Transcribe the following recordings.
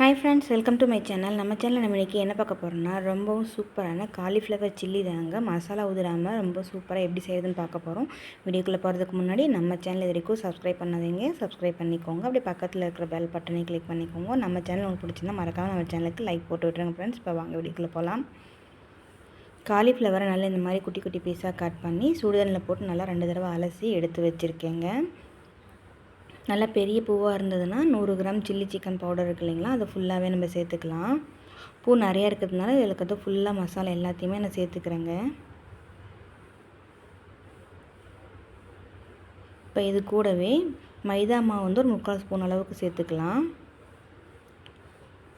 Hi friends, welcome to my channel. நம்ம சேனலில் நம்ம இன்றைக்கி என்ன பார்க்க போகிறோம்னா, ரொம்பவும் சூப்பரான காலிஃப்ளவர் சில்லி தாங்க. மசாலா ஊதுறாமல் ரொம்ப சூப்பராக எப்படி செய்யுதுன்னு பார்க்க போகிறோம். வீடியோக்குள்ளே போகிறதுக்கு முன்னாடி நம்ம சேனல் இது வரைக்கும் சப்ஸ்கிரைப் பண்ணாதீங்க, சப்ஸ்கிரைப் பண்ணிக்கோங்க. அப்படி பக்கத்தில் இருக்கிற பெல் பட்டனை கிளிக் பண்ணிக்கோங்க. நம்ம சேனல் உங்களுக்கு பிடிச்சிருந்தா மறக்காமல் நம்ம சேனலுக்கு லைக் போட்டு விட்டுருங்க ஃப்ரெண்ட்ஸ். இப்போ வாங்க வீடியோக்குள்ளே போகலாம். காலிஃப்ளவரை நல்லா இந்த மாதிரி குட்டி குட்டி பீஸாக கட் பண்ணி சுடுதண்ணில் போட்டு நல்லா 2 தடவை அலசி எடுத்து வச்சுருக்கேங்க. நல்லா பெரிய பூவாக இருந்ததுன்னா 100 கிராம் சில்லி சிக்கன் பவுடர் இருக்குது இல்லைங்களா, அதை ஃபுல்லாகவே நம்ம சேர்த்துக்கலாம். பூ நிறையா இருக்கிறதுனால இதுக்கு வந்து ஃபுல்லாக மசாலா எல்லாத்தையுமே நான் சேர்த்துக்கிறேங்க. இப்போ இது கூடவே மைதா மாவு வந்து ஒரு 3/4 ஸ்பூன் அளவுக்கு சேர்த்துக்கலாம்.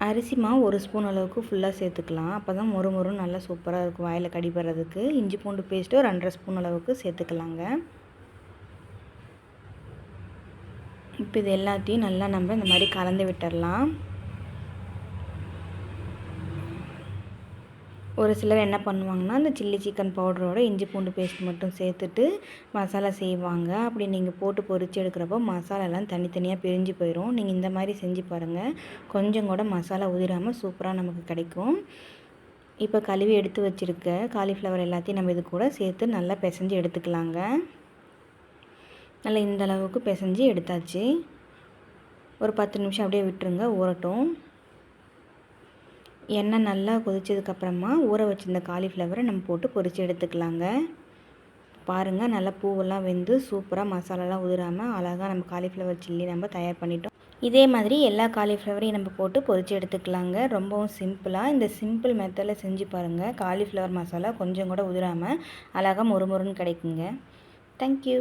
அரிசி மாவு 1 ஸ்பூன் அளவுக்கு ஃபுல்லாக சேர்த்துக்கலாம். அப்போ தான் மொறுன்னு நல்லா சூப்பராக இருக்கும் வாயில் கடிபடுறதுக்கு. இஞ்சி பூண்டு பேஸ்ட்டு ஒரு 2.5 ஸ்பூன் அளவுக்கு சேர்த்துக்கலாங்க. இப்போ இது எல்லாத்தையும் நல்லா நம்ம இந்த மாதிரி கலந்து விட்டுடலாம். ஒரு சிலர் என்ன பண்ணுவாங்கன்னா, இந்த சில்லி சிக்கன் பவுடரோட இஞ்சி பூண்டு பேஸ்ட் மட்டும் சேர்த்துட்டு மசாலா செய்வாங்க. அப்படி நீங்கள் போட்டு பொரித்து எடுக்கிறப்போ மசாலாலாம் தனித்தனியாக பிரிஞ்சு போயிடும். நீங்கள் இந்த மாதிரி செஞ்சு பாருங்கள். கொஞ்சம் கூட மசாலா உதிராமல் சூப்பராக நமக்கு கிடைக்கும். இப்போ கழுவி எடுத்து வச்சுருக்க காலிஃப்ளவர் எல்லாத்தையும் நம்ம இது கூட சேர்த்து நல்லா பிசைஞ்சு எடுத்துக்கலாங்க. நல்லா இந்த அளவுக்கு பிசைஞ்சு எடுத்தாச்சு. ஒரு 10 நிமிஷம் அப்படியே விட்டுருங்க, ஊறட்டும். எண்ணெய் நல்லா கொதிச்சதுக்கப்புறமா ஊற வச்சுருந்த காலிஃப்ளவரை நம்ம போட்டு பொரித்து எடுத்துக்கலாங்க. பாருங்கள், நல்லா பூவெல்லாம் வெந்து சூப்பராக மசாலாலாம் உதிராமல் அழகாக நம்ம காலிஃப்ளவர் சில்லி நம்ம தயார் பண்ணிட்டோம். இதே மாதிரி எல்லா காலிஃப்ளவரையும் நம்ம போட்டு பொரித்து எடுத்துக்கலாங்க. ரொம்பவும் சிம்பிளாக இந்த சிம்பிள் மெத்தடில் செஞ்சு பாருங்கள். காலிஃப்ளவர் மசாலா கொஞ்சம் கூட உதிராமல் அழகாக மொறுன்னு கிடைக்குங்க. தேங்க்யூ.